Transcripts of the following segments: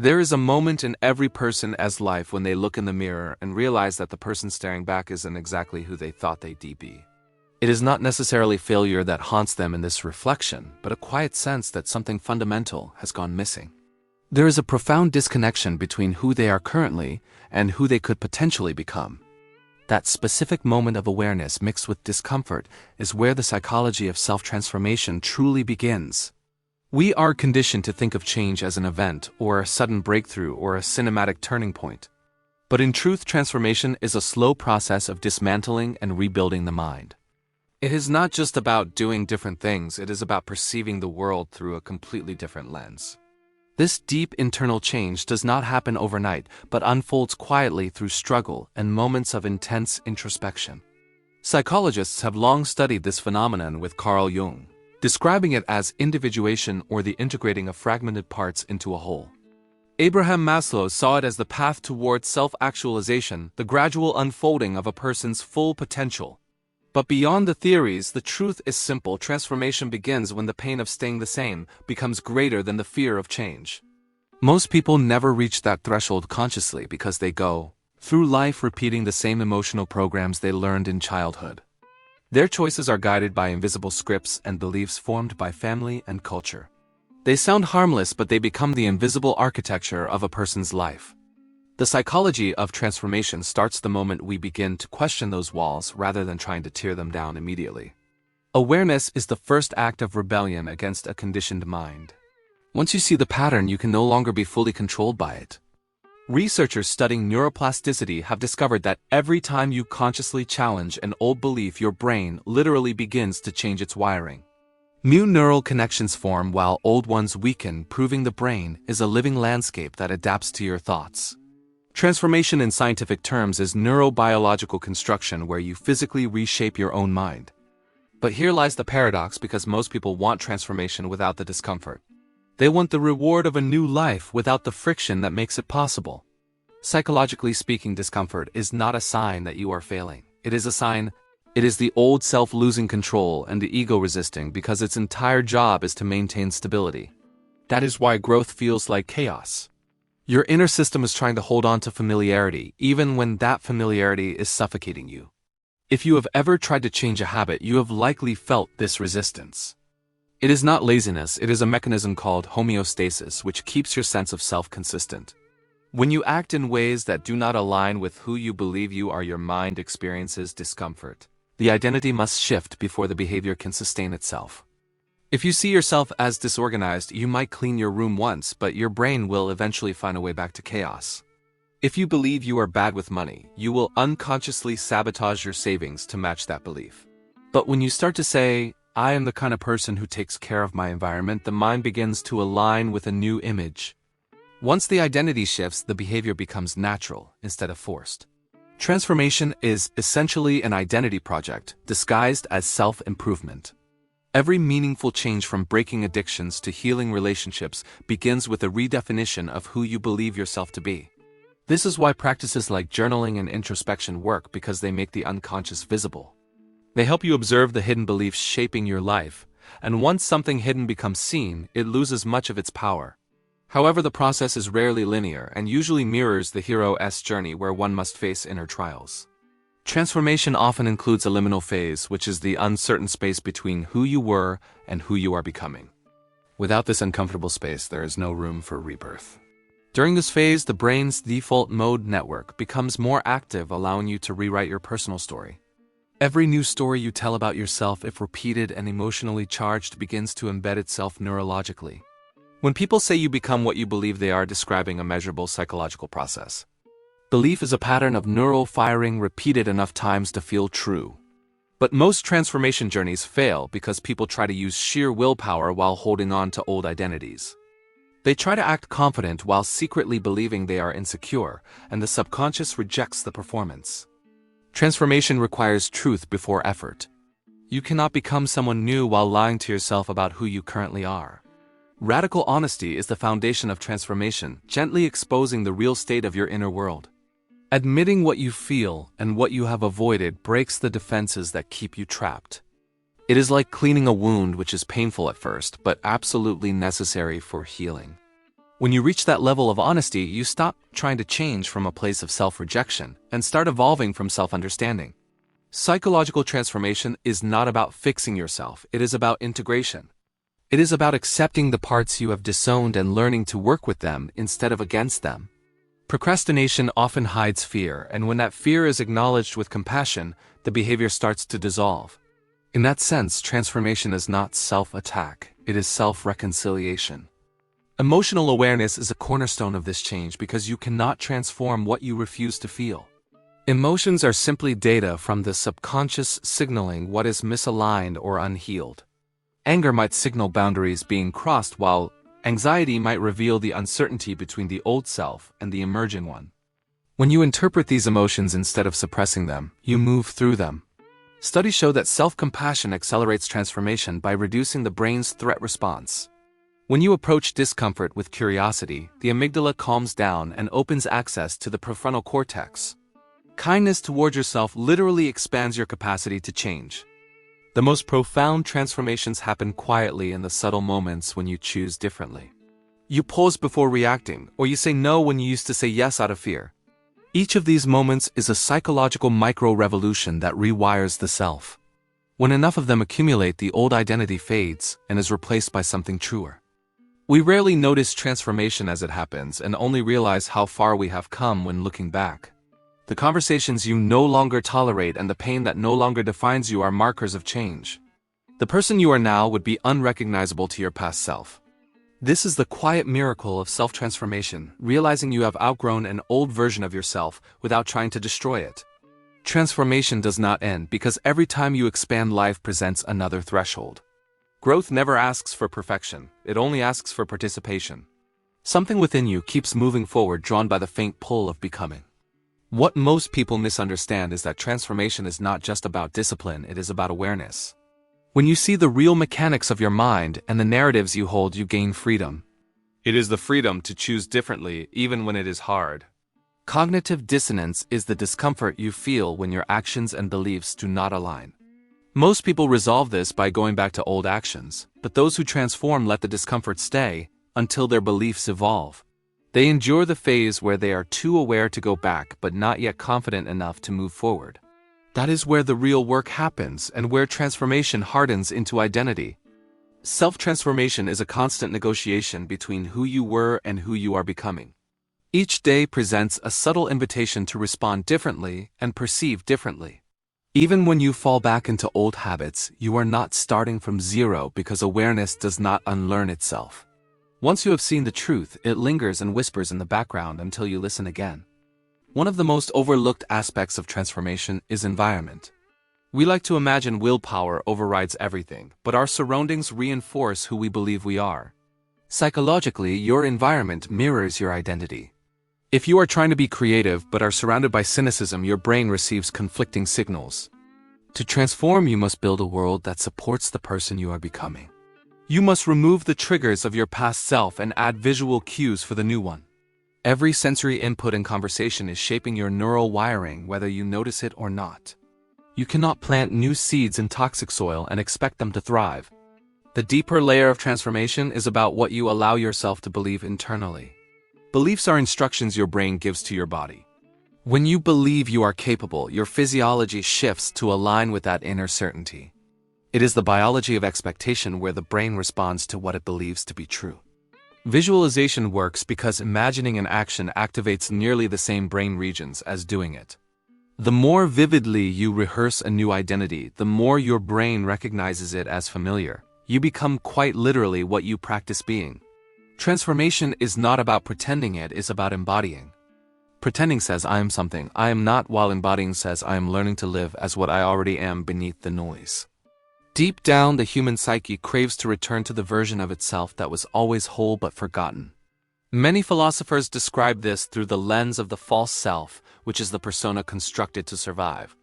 There is a moment in every person's life when they look in the mirror and realize that the person staring back isn't exactly who they thought they'd be. It is not necessarily failure that haunts them in this reflection, but a quiet sense that something fundamental has gone missing. There is a profound disconnection between who they are currently and who they could potentially become. That specific moment of awareness mixed with discomfort is where the psychology of self-transformation truly begins. We are conditioned to think of change as an event, or a sudden breakthrough, or a cinematic turning point. But in truth, transformation is a slow process of dismantling and rebuilding the mind. It is not just about doing different things, it is about perceiving the world through a completely different lens. This deep internal change does not happen overnight, but unfolds quietly through struggle and moments of intense introspection. Psychologists have long studied this phenomenon with Carl Jung, describing it as individuation or the integrating of fragmented parts into a whole. Abraham Maslow saw it as the path towards self-actualization, the gradual unfolding of a person's full potential. But beyond the theories, the truth is simple. Transformation begins when the pain of staying the same becomes greater than the fear of change. Most people never reach that threshold consciously because they go through life repeating the same emotional programs they learned in childhood. Their choices are guided by invisible scripts and beliefs formed by family and culture. They sound harmless, but they become the invisible architecture of a person's life. The psychology of transformation starts the moment we begin to question those walls rather than trying to tear them down immediately. Awareness is the first act of rebellion against a conditioned mind. Once you see the pattern, you can no longer be fully controlled by it. Researchers studying neuroplasticity have discovered that every time you consciously challenge an old belief, your brain literally begins to change its wiring. New neural connections form while old ones weaken, proving the brain is a living landscape that adapts to your thoughts. Transformation in scientific terms is neurobiological construction where you physically reshape your own mind. But here lies the paradox, because most people want transformation without the discomfort. They want the reward of a new life without the friction that makes it possible. Psychologically speaking, discomfort is not a sign that you are failing. It is a sign. It is the old self losing control and the ego resisting, because its entire job is to maintain stability. That is why growth feels like chaos. Your inner system is trying to hold on to familiarity, even when that familiarity is suffocating you. If you have ever tried to change a habit, you have likely felt this resistance. It is not laziness, it is a mechanism called homeostasis, which keeps your sense of self consistent. When you act in ways that do not align with who you believe you are, your mind experiences discomfort. The identity must shift before the behavior can sustain itself. If you see yourself as disorganized, you might clean your room once, but your brain will eventually find a way back to chaos. If you believe you are bad with money, you will unconsciously sabotage your savings to match that belief. But when you start to say, "I am the kind of person who takes care of my environment," the mind begins to align with a new image. Once the identity shifts, the behavior becomes natural instead of forced. Transformation is essentially an identity project disguised as self-improvement. Every meaningful change, from breaking addictions to healing relationships, begins with a redefinition of who you believe yourself to be. This is why practices like journaling and introspection work, because they make the unconscious visible. They help you observe the hidden beliefs shaping your life, and once something hidden becomes seen, it loses much of its power. However, the process is rarely linear and usually mirrors the hero's journey, where one must face inner trials. Transformation often includes a liminal phase, which is the uncertain space between who you were and who you are becoming. Without this uncomfortable space, there is no room for rebirth. During this phase, the brain's default mode network becomes more active, allowing you to rewrite your personal story. Every new story you tell about yourself, if repeated and emotionally charged, begins to embed itself neurologically. When people say you become what you believe, they are describing a measurable psychological process. Belief is a pattern of neural firing repeated enough times to feel true. But most transformation journeys fail because people try to use sheer willpower while holding on to old identities. They try to act confident while secretly believing they are insecure, and the subconscious rejects the performance. Transformation requires truth before effort. You cannot become someone new while lying to yourself about who you currently are. Radical honesty is the foundation of transformation, gently exposing the real state of your inner world. Admitting what you feel and what you have avoided breaks the defenses that keep you trapped. It is like cleaning a wound, which is painful at first, but absolutely necessary for healing. When you reach that level of honesty, you stop trying to change from a place of self-rejection and start evolving from self-understanding. Psychological transformation is not about fixing yourself, it is about integration. It is about accepting the parts you have disowned and learning to work with them instead of against them. Procrastination often hides fear, and when that fear is acknowledged with compassion, the behavior starts to dissolve. In that sense, transformation is not self-attack, it is self-reconciliation. Emotional awareness is a cornerstone of this change because you cannot transform what you refuse to feel. Emotions are simply data from the subconscious signaling what is misaligned or unhealed. Anger might signal boundaries being crossed, while anxiety might reveal the uncertainty between the old self and the emerging one. When you interpret these emotions instead of suppressing them, you move through them. Studies show that self-compassion accelerates transformation by reducing the brain's threat response. When you approach discomfort with curiosity, the amygdala calms down and opens access to the prefrontal cortex. Kindness toward yourself literally expands your capacity to change. The most profound transformations happen quietly in the subtle moments when you choose differently. You pause before reacting, or you say no when you used to say yes out of fear. Each of these moments is a psychological micro-revolution that rewires the self. When enough of them accumulate, the old identity fades and is replaced by something truer. We rarely notice transformation as it happens and only realize how far we have come when looking back. The conversations you no longer tolerate and the pain that no longer defines you are markers of change. The person you are now would be unrecognizable to your past self. This is the quiet miracle of self-transformation, realizing you have outgrown an old version of yourself without trying to destroy it. Transformation does not end because every time you expand, life presents another threshold. Growth never asks for perfection, it only asks for participation. Something within you keeps moving forward, drawn by the faint pull of becoming. What most people misunderstand is that transformation is not just about discipline, it is about awareness. When you see the real mechanics of your mind and the narratives you hold, you gain freedom. It is the freedom to choose differently, even when it is hard. Cognitive dissonance is the discomfort you feel when your actions and beliefs do not align. Most people resolve this by going back to old actions, but those who transform let the discomfort stay until their beliefs evolve. They endure the phase where they are too aware to go back but not yet confident enough to move forward. That is where the real work happens and where transformation hardens into identity. Self-transformation is a constant negotiation between who you were and who you are becoming. Each day presents a subtle invitation to respond differently and perceive differently. Even when you fall back into old habits, you are not starting from zero because awareness does not unlearn itself. Once you have seen the truth, it lingers and whispers in the background until you listen again. One of the most overlooked aspects of transformation is environment. We like to imagine willpower overrides everything, but our surroundings reinforce who we believe we are. Psychologically, your environment mirrors your identity. If you are trying to be creative but are surrounded by cynicism, your brain receives conflicting signals. To transform, you must build a world that supports the person you are becoming. You must remove the triggers of your past self and add visual cues for the new one. Every sensory input in conversation is shaping your neural wiring, whether you notice it or not. You cannot plant new seeds in toxic soil and expect them to thrive. The deeper layer of transformation is about what you allow yourself to believe internally. Beliefs are instructions your brain gives to your body. When you believe you are capable, your physiology shifts to align with that inner certainty. It is the biology of expectation where the brain responds to what it believes to be true. Visualization works because imagining an action activates nearly the same brain regions as doing it. The more vividly you rehearse a new identity, the more your brain recognizes it as familiar. You become quite literally what you practice being. Transformation is not about pretending, it is about embodying. Pretending says I am something I am not, while embodying says I am learning to live as what I already am beneath the noise. Deep down, the human psyche craves to return to the version of itself that was always whole but forgotten. Many philosophers describe this through the lens of the false self, which is the persona constructed to survive.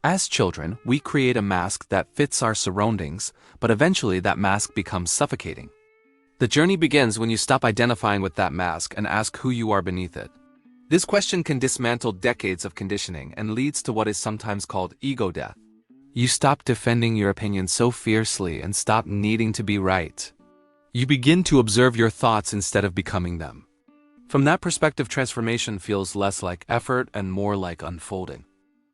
As children, we create a mask that fits our surroundings, but eventually that mask becomes suffocating. The journey begins when you stop identifying with that mask and ask who you are beneath it. This question can dismantle decades of conditioning and leads to what is sometimes called ego death. You stop defending your opinion so fiercely and stop needing to be right. You begin to observe your thoughts instead of becoming them. From that perspective, transformation feels less like effort and more like unfolding.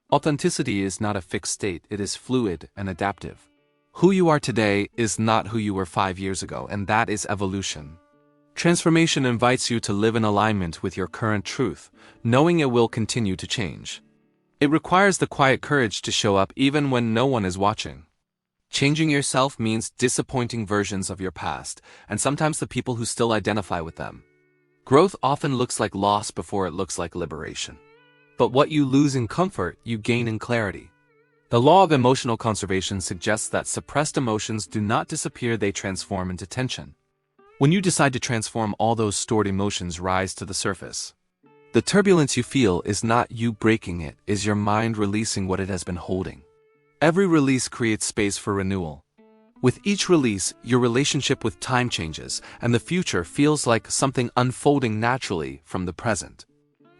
Authenticity is not a fixed state, it is fluid and adaptive. Who you are today is not who you were 5 years ago, and that is evolution. Transformation invites you to live in alignment with your current truth, knowing it will continue to change. It requires the quiet courage to show up even when no one is watching. Changing yourself means disappointing versions of your past, and sometimes the people who still identify with them. Growth often looks like loss before it looks like liberation. But what you lose in comfort, you gain in clarity. The law of emotional conservation suggests that suppressed emotions do not disappear, they transform into tension. When you decide to transform, all those stored emotions rise to the surface. The turbulence you feel is not you breaking it, is your mind releasing what it has been holding. Every release creates space for renewal. With each release, your relationship with time changes, and the future feels like something unfolding naturally from the present.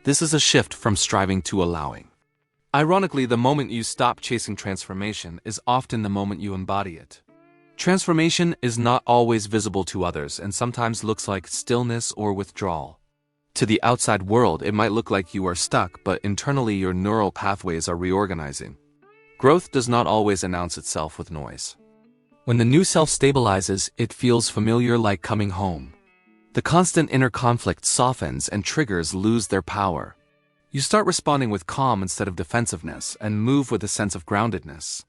This is a shift from striving to allowing. Ironically, the moment you stop chasing transformation is often the moment you embody it. Transformation is not always visible to others and sometimes looks like stillness or withdrawal. To the outside world, it might look like you are stuck, but internally your neural pathways are reorganizing. Growth does not always announce itself with noise. When the new self stabilizes, it feels familiar, like coming home. The constant inner conflict softens and triggers lose their power. You start responding with calm instead of defensiveness and move with a sense of groundedness.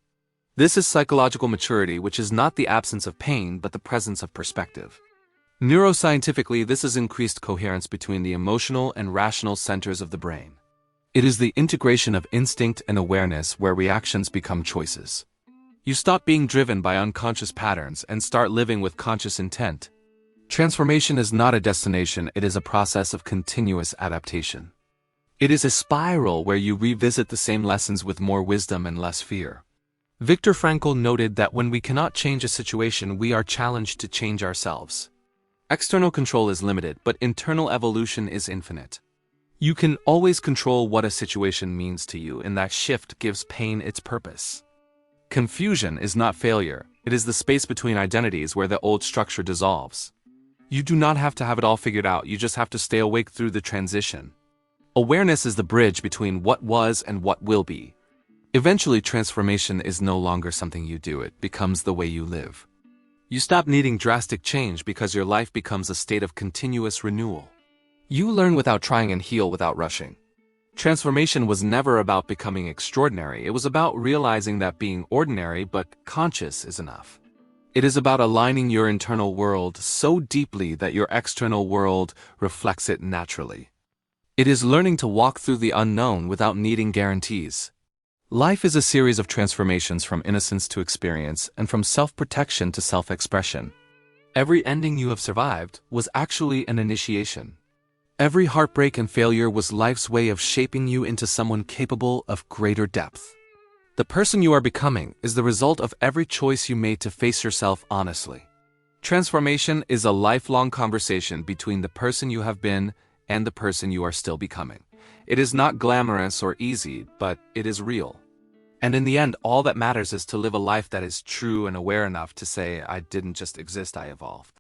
This is psychological maturity, which is not the absence of pain but the presence of perspective. Neuroscientifically, this is increased coherence between the emotional and rational centers of the brain. It is the integration of instinct and awareness where reactions become choices. You stop being driven by unconscious patterns and start living with conscious intent. Transformation is not a destination, it is a process of continuous adaptation. It is a spiral where you revisit the same lessons with more wisdom and less fear. Viktor Frankl noted that when we cannot change a situation, we are challenged to change ourselves. External control is limited, but internal evolution is infinite. You can always control what a situation means to you, and that shift gives pain its purpose. Confusion is not failure, it is the space between identities where the old structure dissolves. You do not have to have it all figured out, you just have to stay awake through the transition. Awareness is the bridge between what was and what will be. Eventually, transformation is no longer something you do, it becomes the way you live. You stop needing drastic change because your life becomes a state of continuous renewal. You learn without trying and heal without rushing. Transformation was never about becoming extraordinary, it was about realizing that being ordinary but conscious is enough. It is about aligning your internal world so deeply that your external world reflects it naturally. It is learning to walk through the unknown without needing guarantees. Life is a series of transformations, from innocence to experience and from self-protection to self-expression. Every ending you have survived was actually an initiation. Every heartbreak and failure was life's way of shaping you into someone capable of greater depth. The person you are becoming is the result of every choice you made to face yourself honestly. Transformation is a lifelong conversation between the person you have been and the person you are still becoming. It is not glamorous or easy, but it is real. And in the end, all that matters is to live a life that is true and aware enough to say, I didn't just exist, I evolved.